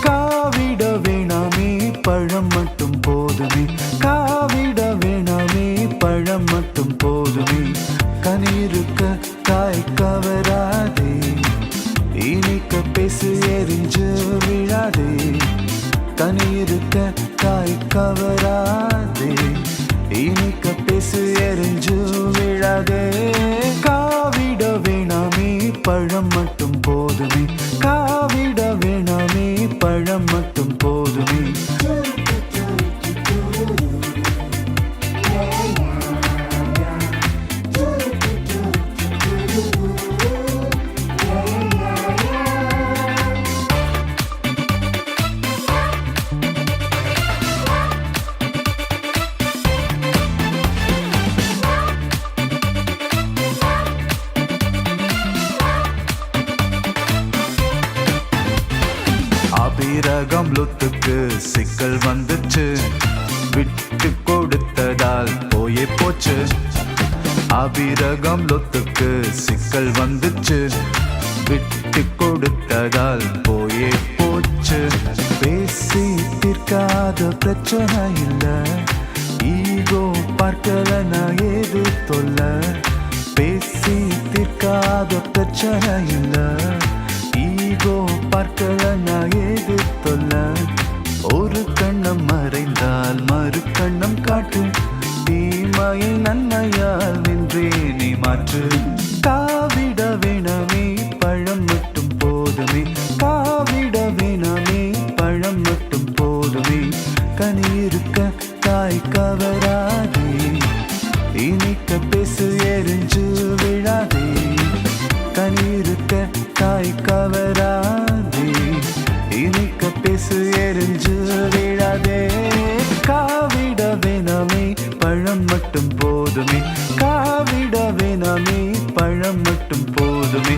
காவிட வேணாமே பழம் மட்டும் போதுமே, காவிட வேணாமே பழம் மட்டும் போதுமே, கனியிருக்க காய் கவராதே, இனிக்க பேசு எரிஞ்சு விழாதே, கனியிருக்க காய் கவராதே, இனிக்க பேசு எரிஞ்சு விழாதே. காவிட வேணாமே பழம் மட்டும் போதுமே, காவிட வேணாமே பழம் மட்டும் போதுமே. அபிரகம் லுத்துக்கு சிக்கல் வந்துச்சு, விட்டு கொடுத்ததால் போயே போச்சு. அபிரகம் லொத்துக்கு சிக்கல் வந்துச்சு, விட்டு கொடுத்ததால் போயே போச்சு. பேசி தீர்க்காத பிரச்சனை இல்ல, ஈகோ பார்க்கலனா ஏது தொல்ல. பேசி தீர்க்காத பிரச்சனை இல்ல, ஈகோ பார்க்கலனா ஏது தொல்ல. ஒரு கண்ணம் மறைந்தால் மறு கண்ணம் காட்டு, தீமையை நன்மையால் நின்றே நீ மாற்று. காவிட வேணாமே பழம் மட்டும் போதுமே, காவிட வேணாமே பழம் மட்டும் போதுமே, கனியிருக்க காய் கவராதே, இனிக்க பேசு எரிஞ்சு விழாதே, கனியிருக்க காய் கவராதே, இனிக்க பேசு எரிஞ்சு விழாதே. காவிட வேணாமே பழம் மட்டும் போதுமே, காவிட வேணாமே பழம் மட்டும் போதுமே.